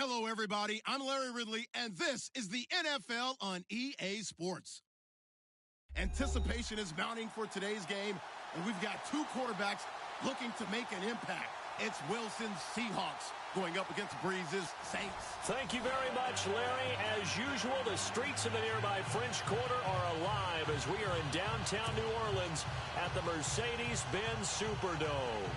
Hello, everybody. I'm Larry Ridley, and this is the NFL on EA Sports. Anticipation is mounting for today's game, and we've got two quarterbacks looking to make an impact. It's Wilson's Seahawks going up against Breeze's Saints. Thank you very much, Larry. As usual, the streets of the nearby French Quarter are alive as we are in downtown New Orleans at the Mercedes-Benz Superdome.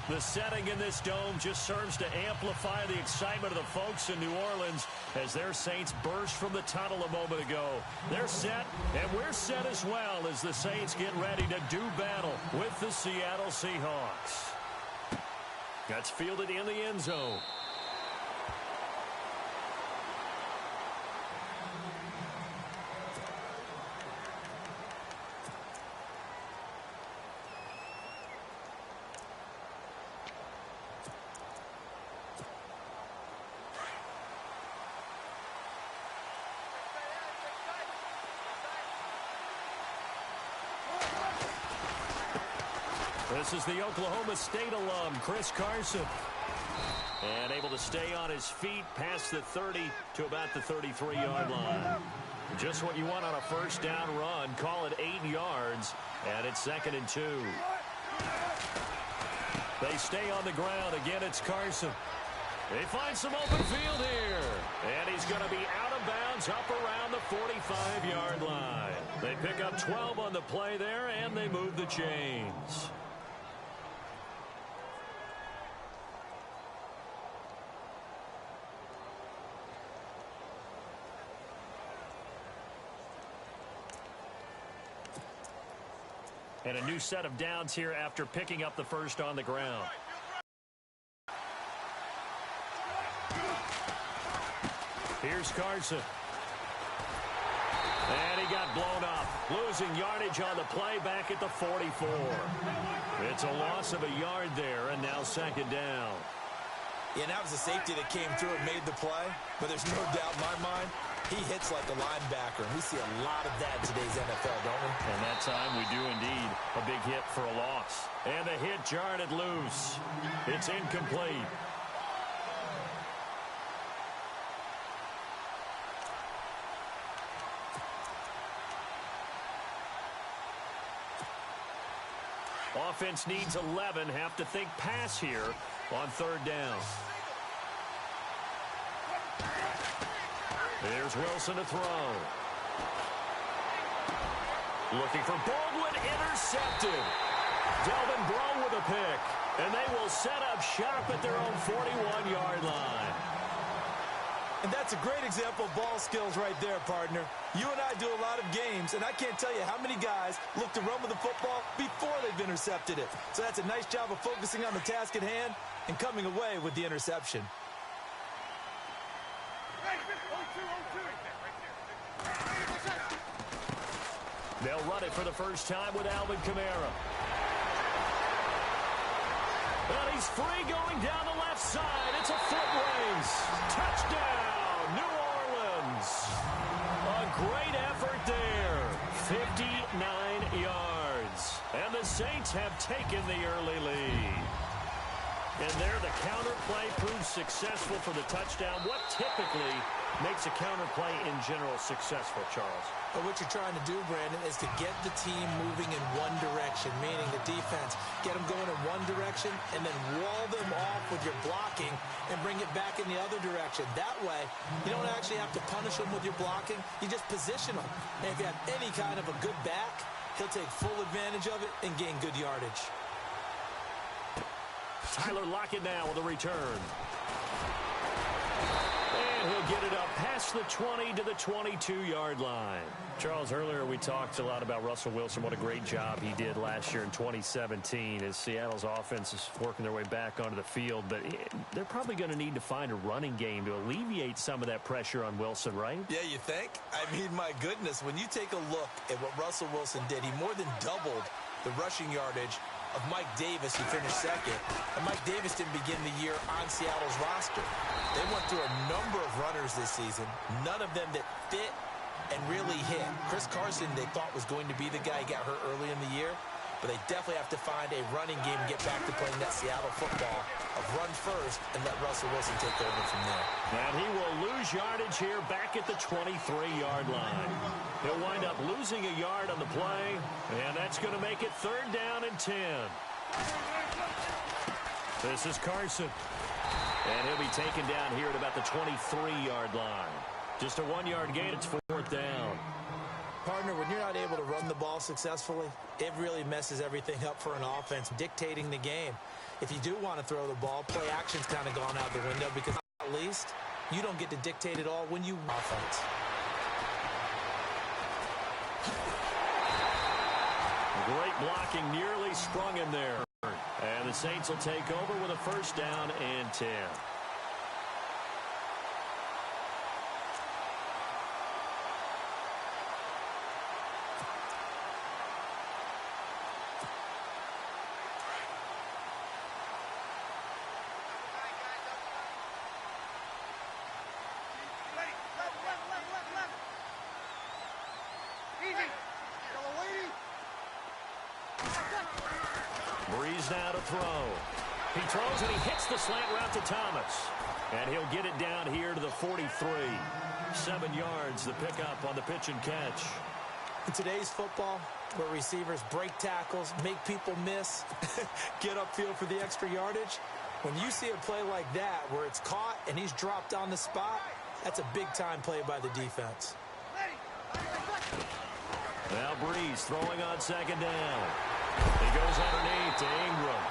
The setting in this dome just serves to amplify the excitement of the folks in New Orleans as their Saints burst from the tunnel a moment ago. They're set, and we're set as well as the Saints get ready to do battle with the Seattle Seahawks. That's fielded in the end zone. This is the Oklahoma State alum, Chris Carson. And able to stay on his feet past the 30 to about the 33-yard line. Just what you want on a first down run. Call it 8 yards, and it's 2nd and 2. They stay on the ground. Again, it's Carson. They find some open field here. And he's going to be out of bounds up around the 45-yard line. They pick up 12 on the play there, and they move the chains. And a new set of downs here after picking up the first on the ground. Here's Carson. And he got blown up. Losing yardage on the play back at the 44. It's a loss of a yard there, and now 2nd down. Yeah, that was a safety that came through and made the play. But there's no doubt in my mind, he hits like a linebacker. And we see a lot of that in today's NFL, don't we? And that time we do indeed. A big hit for a loss. And the hit jarred it loose. It's incomplete. Offense needs 11. Have to think pass here on 3rd down. Here's Wilson to throw. Looking for Baldwin, intercepted. Delvin Breaux with a pick. And they will set up shop at their own 41-yard line. And that's a great example of ball skills right there, partner. You and I do a lot of games, and I can't tell you how many guys look to run with the football before they've intercepted it. So that's a nice job of focusing on the task at hand and coming away with the interception. They'll run it for the first time with Alvin Kamara. And he's free going down the left side. It's a foot race. Touchdown, New Orleans. A great effort there. 59 yards. And the Saints have taken the early lead. And there, the counter play proves successful for the touchdown. What typically makes a counter play in general successful, Charles? But what you're trying to do, Brandon, is to get the team moving in one direction, meaning the defense. Get them going in one direction and then wall them off with your blocking and bring it back in the other direction. That way, you don't actually have to punish them with your blocking. You just position them. And if you have any kind of a good back, he'll take full advantage of it and gain good yardage. Tyler Lockett now with a return. And he'll get it up past the 20 to the 22-yard line. Charles, earlier we talked a lot about Russell Wilson, what a great job he did last year in 2017 as Seattle's offense is working their way back onto the field. But they're probably going to need to find a running game to alleviate some of that pressure on Wilson, right? Yeah, you think? I mean, my goodness, when you take a look at what Russell Wilson did, he more than doubled the rushing yardage of Mike Davis, who finished 2nd. And Mike Davis didn't begin the year on Seattle's roster. They went through a number of runners this season, none of them that fit and really hit. Chris Carson, they thought was going to be the guy who got hurt early in the year. but they definitely have to find a running game and get back to playing that Seattle football of run first and let Russell Wilson take over from there. And he will lose yardage here back at the 23-yard line. He'll wind up losing a yard on the play, and that's going to make it 3rd down and 10. This is Carson. And he'll be taken down here at about the 23-yard line. Just a 1-yard gain. It's 4th down. Partner, when you're not able to run the ball successfully, it really messes everything up for an offense, dictating the game. If you do want to throw the ball, play action's kind of gone out the window because at least you don't get to dictate it all when you offense. Great blocking, nearly sprung him there. And the Saints will take over with a 1st down and 10. Breeze now to throw. He throws and he hits the slant route to Thomas. And he'll get it down here to the 43. 7 yards, the pickup on the pitch and catch. In today's football, where receivers break tackles, make people miss, get upfield for the extra yardage, when you see a play like that where it's caught and he's dropped on the spot, that's a big-time play by the defense. Now Breeze throwing on 2nd down. He goes underneath to Ingram.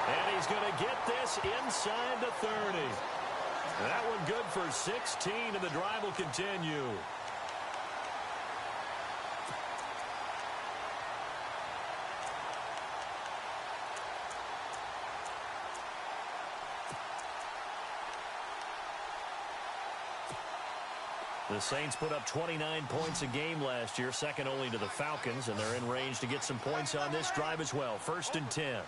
And he's going to get this inside the 30. That one good for 16, and the drive will continue. The Saints put up 29 points a game last year, second only to the Falcons, and they're in range to get some points on this drive as well. 1st and 10.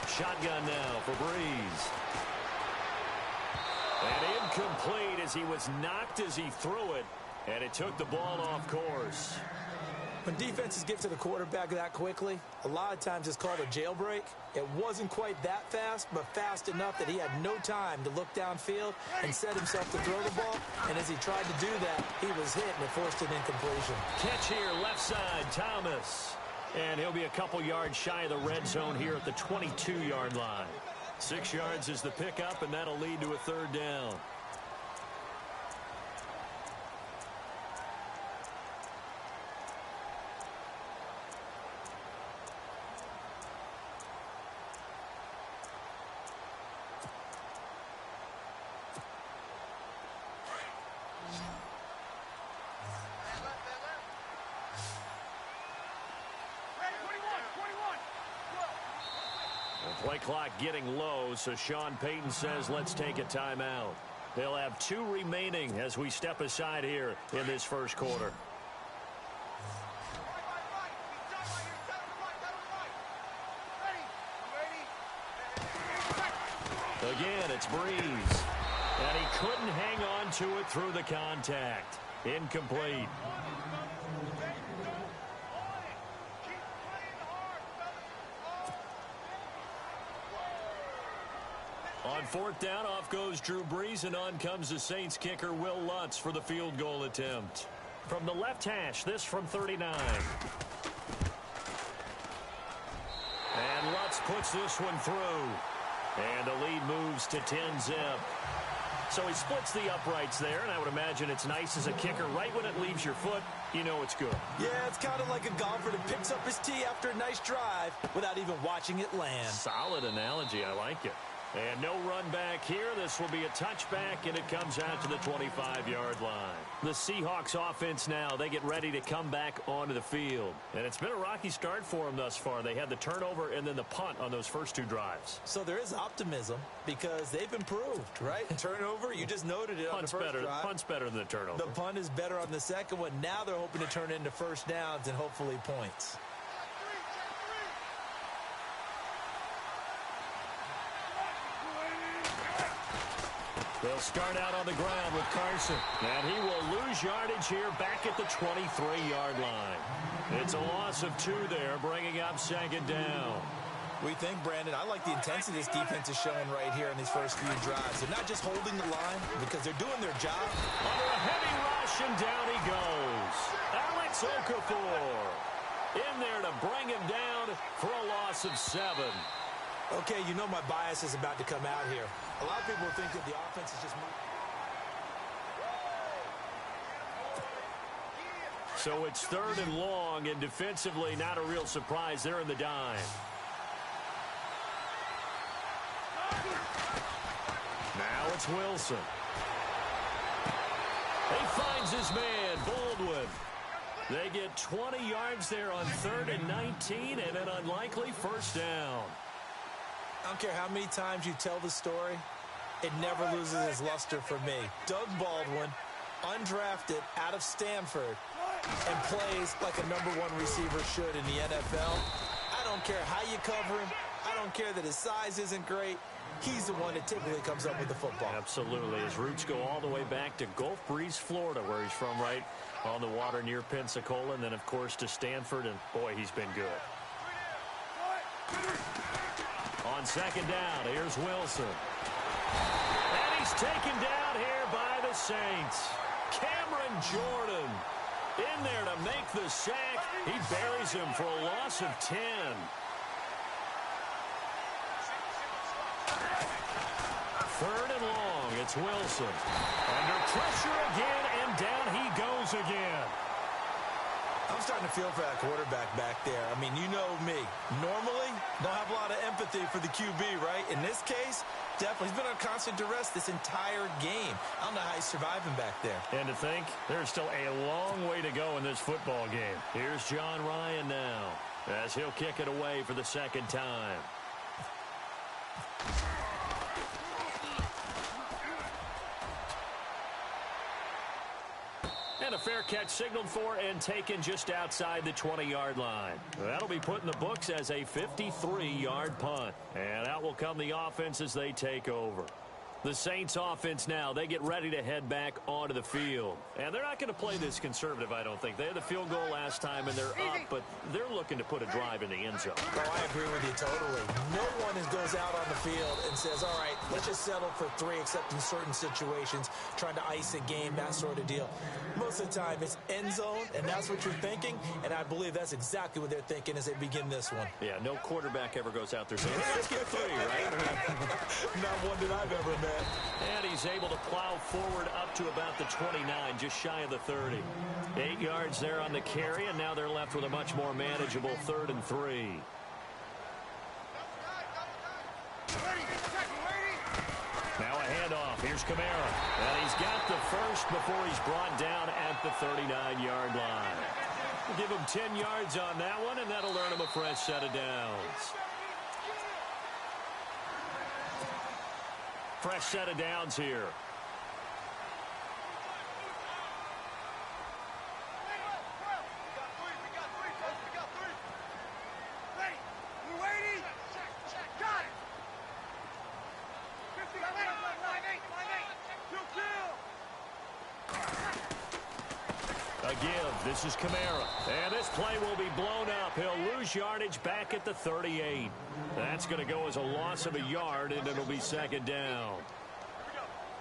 Shotgun now for Breeze. And incomplete as he was knocked as he threw it, and it took the ball off course. When defenses get to the quarterback that quickly, a lot of times it's called a jailbreak. It wasn't quite that fast, but fast enough that he had no time to look downfield and set himself to throw the ball. And as he tried to do that, he was hit and it forced an incompletion. Catch here, left side, Thomas. And he'll be a couple yards shy of the red zone here at the 22-yard line. 6 yards is the pickup, and that'll lead to a 3rd down. Play clock getting low, so Sean Payton says let's take a timeout. They'll have 2 remaining as we step aside here in this 1st quarter. Again, it's Breeze. And he couldn't hang on to it through the contact. Incomplete. On 4th down, off goes Drew Brees, and on comes the Saints kicker, Will Lutz, for the field goal attempt. From the left hash, this from 39. And Lutz puts this one through. And the lead moves to 10-zip. So he splits the uprights there, and I would imagine it's nice as a kicker. Right when it leaves your foot, you know it's good. Yeah, it's kind of like a golfer that picks up his tee after a nice drive without even watching it land. Solid analogy. I like it. And no run back here. This will be a touchback, and it comes out to the 25-yard line. The Seahawks offense now, they get ready to come back onto the field. And it's been a rocky start for them thus far. They had the turnover and then the punt on those first 2 drives. So there is optimism because they've improved, right? Turnover, you just noted it on the first drive. Punt's better than the turnover. The punt is better on the second one. Now they're hoping to turn it into first downs and hopefully points. They'll start out on the ground with Carson. And he will lose yardage here back at the 23-yard line. It's a loss of 2 there, bringing up second down. We think, Brandon, I like the intensity this defense is showing right here in these first few drives. They're not just holding the line because they're doing their job. Under a heavy rush, and down he goes. Alex Okafor in there to bring him down for a loss of 7. Okay, you know my bias is about to come out here. A lot of people think that the offense is just moving. So it's 3rd and long, and defensively not a real surprise. They're in the dime. Now it's Wilson. He finds his man, Baldwin. They get 20 yards there on 3rd and 19, and an unlikely first down. I don't care how many times you tell the story, it never loses its luster for me. Doug Baldwin, undrafted out of Stanford, and plays like a #1 receiver should in the NFL. I don't care how you cover him. I don't care that his size isn't great. He's the one that typically comes up with the football. Absolutely. His roots go all the way back to Gulf Breeze, Florida, where he's from, right on the water near Pensacola, and then, of course, to Stanford, and, boy, he's been good. On second down, here's Wilson. And he's taken down here by the Saints. Cameron Jordan in there to make the sack. He buries him for a loss of 10. Third and long, it's Wilson. Under pressure again, and down he goes again. I'm starting to feel for that quarterback back there. I mean, you know me. Normally, don't have a lot of empathy for the QB, right? In this case, definitely. He's been on constant duress this entire game. I don't know how he's surviving back there. And to think, there's still a long way to go in this football game. Here's John Ryan now, as he'll kick it away for the second time. And a fair catch signaled for and taken just outside the 20-yard line. That'll be put in the books as a 53-yard punt. And out will come the offense as they take over. The Saints offense now, they get ready to head back onto the field. And they're not going to play this conservative, I don't think. They had the field goal last time, and they're up, but they're looking to put a drive in the end zone. Oh, I agree with you totally. No one goes out on the field and says, all right, let's just settle for 3, except in certain situations, trying to ice a game, that sort of deal. Most of the time, it's end zone, and that's what you're thinking, and I believe that's exactly what they're thinking as they begin this one. Yeah, no quarterback ever goes out there saying, hey, let's get 3, right? Not one that I've ever met. And he's able to plow forward up to about the 29, just shy of the 30. 8 yards there on the carry, and now they're left with a much more manageable 3rd and 3. Now a handoff. Here's Kamara. And he's got the first before he's brought down at the 39-yard line. We'll give him 10 yards on that one, and that'll earn him a fresh set of downs. Fresh set of downs here. A give. This is Kamara. And this play will be blown up. He'll lose yardage back at the 38. That's going to go as a loss of a yard, and it'll be second down.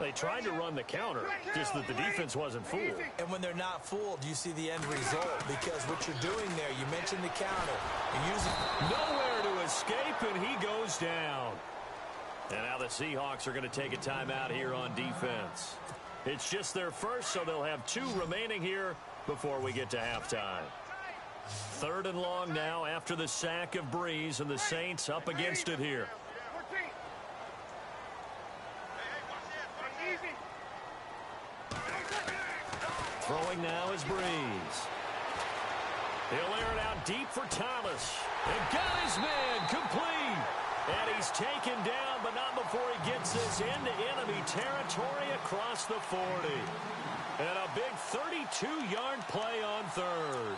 They tried to run the counter, just that the defense wasn't fooled. And when they're not fooled, you see the end result, because what you're doing there, you mentioned the counter. You're using nowhere to escape, and he goes down. And now the Seahawks are going to take a timeout here on defense. It's just their first, so they'll have 2 remaining here before we get to halftime. 3rd and long now after the sack of Breeze, and the Saints up against it here. Throwing now is Breeze. He'll air it out deep for Thomas. And got his man complete. And he's taken down, but not before he gets this into enemy territory across the 40. And a big 32-yard play on 3rd.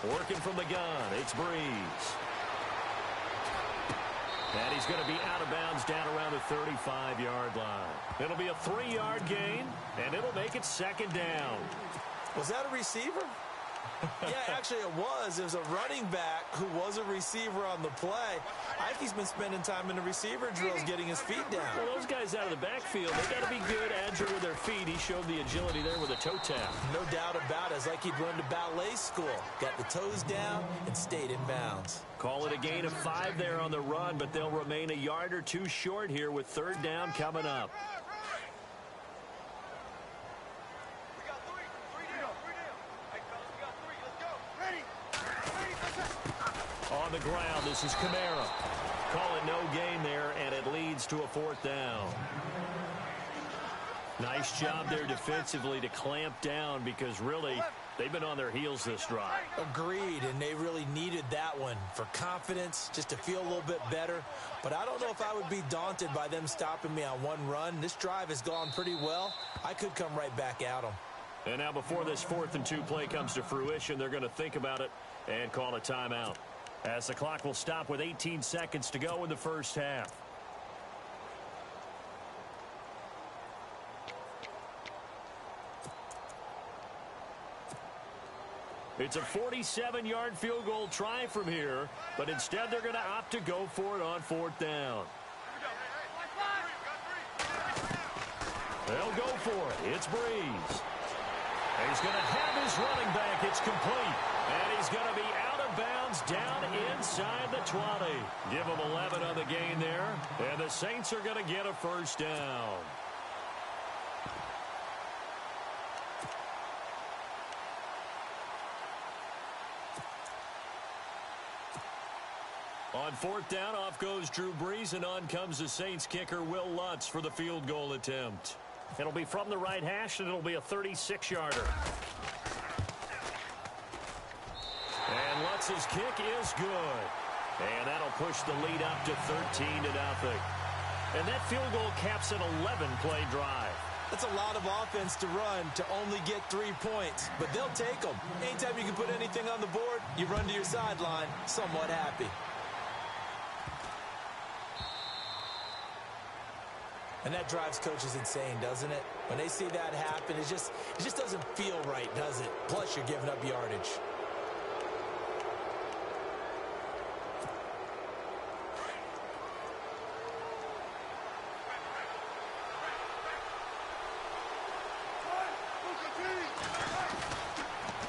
Working from the gun, it's Breeze. And he's going to be out of bounds down around the 35-yard line. It'll be a 3-yard gain, and it'll make it second down. Was that a receiver? Yeah, actually it was. It was a running back who was a receiver on the play. I think he's been spending time in the receiver drills getting his feet down. Well, those guys out of the backfield, they got to be good, agile with their feet. He showed the agility there with a toe tap. No doubt about it. It's like he'd run to ballet school. Got the toes down and stayed in bounds. Call it a gain of 5 there on the run, but they'll remain a yard or two short here with third down coming up. On the ground, this is Kamara. Call it no gain there, and it leads to a 4th down. Nice job there defensively to clamp down because really they've been on their heels this drive. Agreed, and they really needed that one for confidence, just to feel a little bit better. But I don't know if I would be daunted by them stopping me on one run. This drive has gone pretty well. I could come right back at them. And now before this 4th and 2 play comes to fruition, they're going to think about it and call a timeout, as the clock will stop with 18 seconds to go in the first half. It's a 47-yard field goal try from here, but instead they're going to opt to go for it on 4th down. They'll go for it. It's Breeze. And he's going to have his running back. It's complete. And he's going to be out of bounds down inside the 20. Give him 11 on the gain there. And the Saints are going to get a first down. On 4th down, off goes Drew Brees, and on comes the Saints kicker, Will Lutz, for the field goal attempt. It'll be from the right hash, and it'll be a 36-yarder. And Lutz's kick is good. And that'll push the lead up to 13-0. And that field goal caps an 11-play drive. That's a lot of offense to run to only get 3 points, but they'll take them. Anytime you can put anything on the board, you run to your sideline somewhat happy. And that drives coaches insane, doesn't it? When they see that happen, it just doesn't feel right, does it? Plus, you're giving up yardage.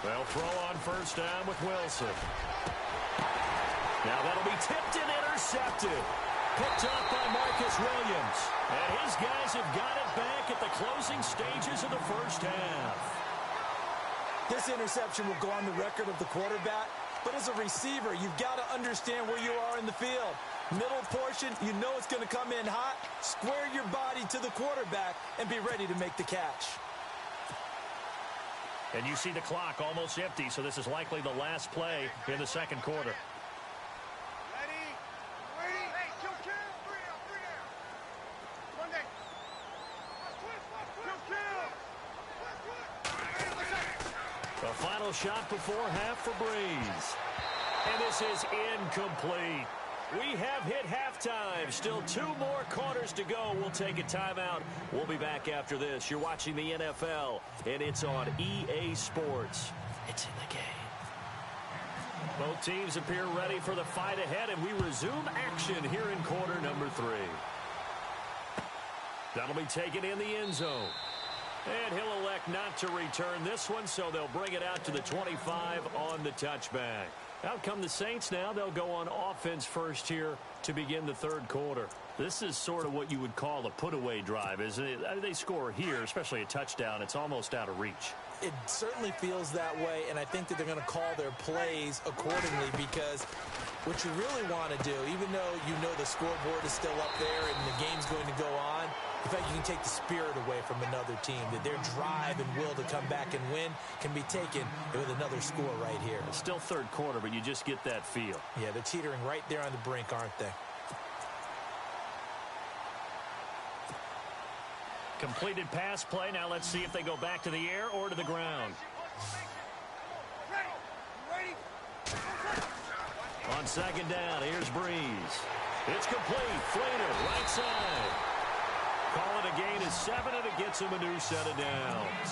They'll throw on first down with Wilson. Now that'll be tipped and intercepted. Picked up by Marcus Williams. And his guys have got it back at the closing stages of the first half. This interception will go on the record of the quarterback, but as a receiver, you've got to understand where you are in the field. Middle portion, you know it's going to come in hot. Square your body to the quarterback and be ready to make the catch. And you see the clock almost empty, so this is likely the last play in the second quarter. The final shot before half for Breeze. And this is incomplete. We have hit halftime. Still 2 more quarters to go. We'll take a timeout. We'll be back after this. You're watching the NFL, and it's on EA Sports. It's in the game. Both teams appear ready for the fight ahead, and we resume action here in quarter number 3. That'll be taken in the end zone. And he'll elect not to return this one, so they'll bring it out to the 25 on the touchback. Out come the Saints now. They'll go on offense first here to begin the third quarter. This is sort of what you would call a put-away drive, isn't it? I mean, they score here, especially a touchdown. It's almost out of reach. It certainly feels that way, and I think that they're going to call their plays accordingly, because what you really want to do, even though you know the scoreboard is still up there and the game's going to go on, in fact, you can take the spirit away from another team, that their drive and will to come back and win can be taken with another score right here. It's still third quarter, but you just get that feel. Yeah, they're teetering right there on the brink, aren't they? Completed pass play. Now let's see if they go back to the air or to the ground. second down. Here's Breeze. It's complete. Flater, right side. Call it a gain of 7, and it gets him a new set of downs.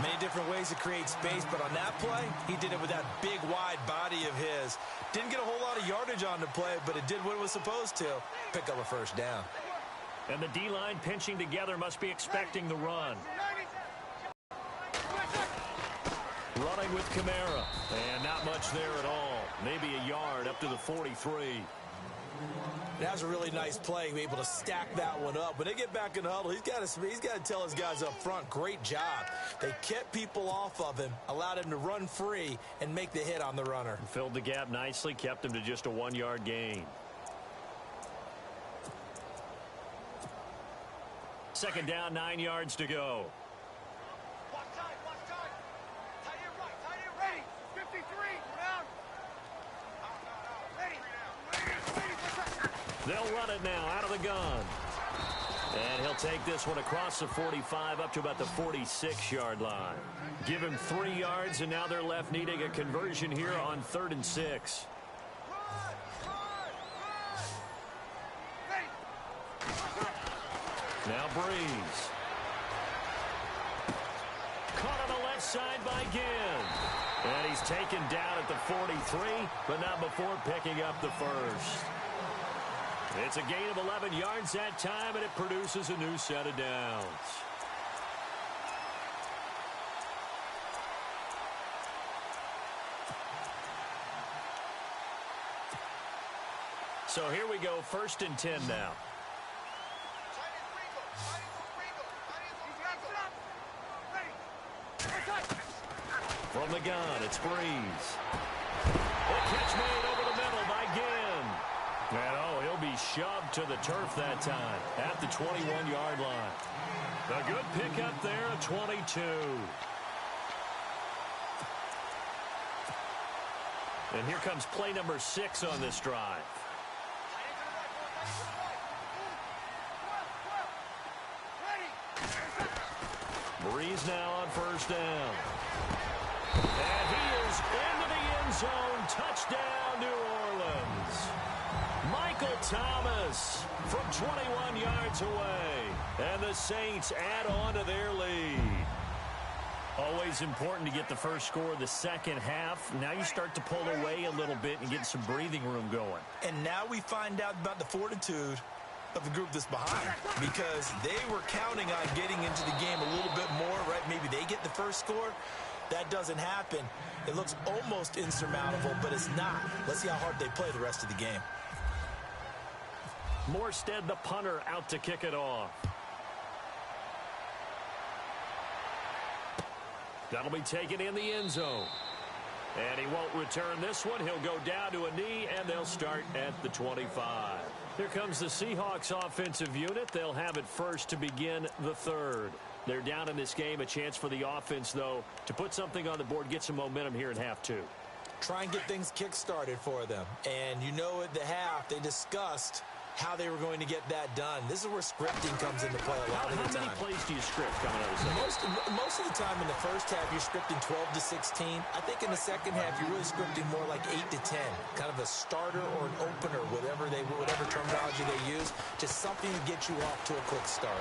Many different ways to create space, but on that play, he did it with that big, wide body of his. Didn't get a whole lot of yardage on the play, but it did what it was supposed to. Pick up a first down. And the D-line pinching together must be expecting the run. Running with Kamara. And not much there at all. Maybe a yard up to the 43. That was a really nice play, able to stack that one up. When they get back in the huddle, he's got to tell his guys up front, great job. They kept people off of him, allowed him to run free, and make the hit on the runner. Filled the gap nicely, kept him to just a 1-yard gain. Second down, 9 yards to go. Watch time. Tight end right, tight end ready. 53, down. Ready. They'll run it now out of the gun. And he'll take this one across the 45 up to about the 46-yard line. Give him 3 yards, and now they're left needing a conversion here on 3rd and 6. Now Breeze. Caught on the left side by Ginn. And he's taken down at the 43, but not before picking up the first. It's a gain of 11 yards that time, and it produces a new set of downs. So here we go, 1st and 10 now. From the gun, it's Breeze. A catch made over the middle by Ginn. And he'll be shoved to the turf that time at the 21-yard line. A good pickup there at 22. And here comes play number 6 on this drive. Breeze now on 1st down. And he is into the end zone. Touchdown, New Orleans. Michael Thomas from 21 yards away. And the Saints add on to their lead. Always important to get the first score of the second half. Now you start to pull away a little bit and get some breathing room going. And now we find out about the fortitude of the group that's behind, because they were counting on getting into the game a little bit more, right? Maybe they get the first score. That doesn't happen. It looks almost insurmountable, but it's not. Let's see how hard they play the rest of the game. Morstead, the punter, out to kick it off. That'll be taken in the end zone. And he won't return this one. He'll go down to a knee, and they'll start at the 25. Here comes the Seahawks offensive unit. They'll have it first to begin the 3rd. They're down in this game. A chance for the offense, though, to put something on the board, get some momentum here in half 2. Try and get things kick-started for them. And you know at the half, they discussed how they were going to get that done. This is where scripting comes into play a lot of the time. How many plays do you script coming out of the second? Most of the time in the first half, you're scripting 12 to 16. I think in the second half, you're really scripting more like 8 to 10. Kind of a starter or an opener, whatever terminology they use. Just something to get you off to a quick start.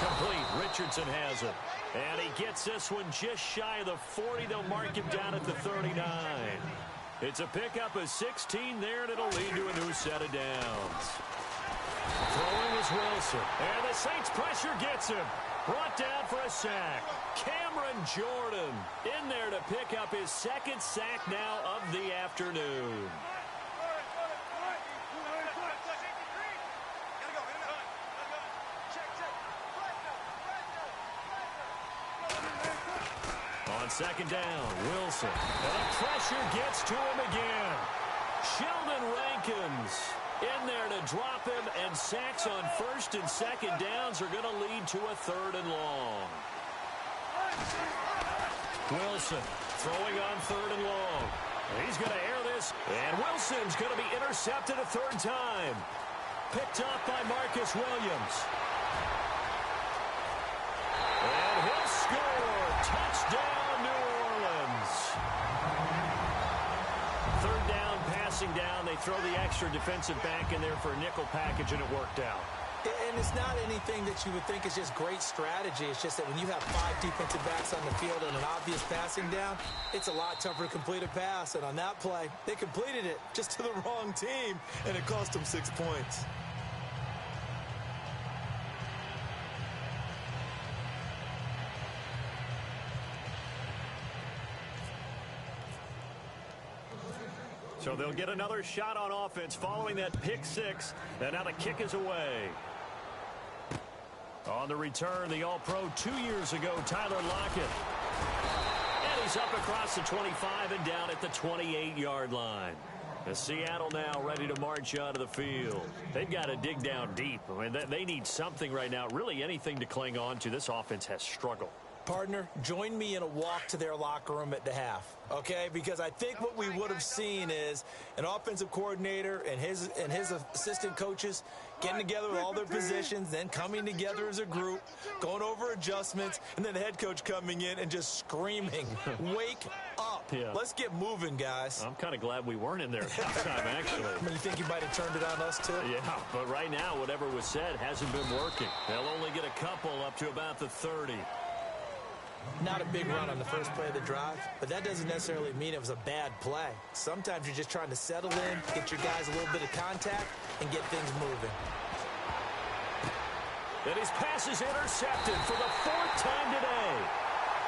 Complete. Richardson has it. And he gets this one just shy of the 40. They'll mark him down at the 39. It's a pickup of 16 there, and it'll lead to a new set of downs. Throwing is Wilson. And the Saints pressure gets him. Brought down for a sack. Cameron Jordan in there to pick up his 2nd sack now of the afternoon. On 2nd down, Wilson. And the pressure gets to him again. Sheldon Rankins in there to drop him, and sacks on 1st and 2nd downs are going to lead to a 3rd and long. Wilson throwing on 3rd and long. He's going to air this, and Wilson's going to be intercepted a 3rd time. Picked up by Marcus Williams. And he'll score. Touchdown, New Orleans. down. They throw the extra defensive back in there for a nickel package, and it worked out. And it's not anything that you would think is just great strategy. It's just that when you have 5 defensive backs on the field and an obvious passing down, it's a lot tougher to complete a pass. And on that play, they completed it just to the wrong team, and it cost them 6 points. So they'll get another shot on offense following that pick 6. And now the kick is away. On the return, the All-Pro 2 years ago, Tyler Lockett. And he's up across the 25 and down at the 28-yard line. And Seattle now ready to march onto the field. They've got to dig down deep. I mean, they need something right now, really anything to cling on to. This offense has struggled. Partner, join me in a walk to their locker room at the half, okay? Because I think what we would have seen is an offensive coordinator and his assistant coaches getting together with all their positions, then coming together as a group, going over adjustments, and then the head coach coming in and just screaming, wake up. Yeah. Let's get moving, guys. I'm kind of glad we weren't in there at that time, actually. I mean, you think you might have turned it on us, too? Yeah, but right now, whatever was said hasn't been working. They'll only get a couple up to about the 30. Not a big run on the first play of the drive, but that doesn't necessarily mean it was a bad play. Sometimes you're just trying to settle in, get your guys a little bit of contact, and get things moving. And his pass is intercepted for the 4th time today.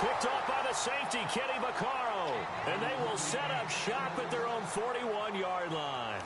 Picked off by the safety, Kenny Vaccaro. And they will set up shop at their own 41-yard line.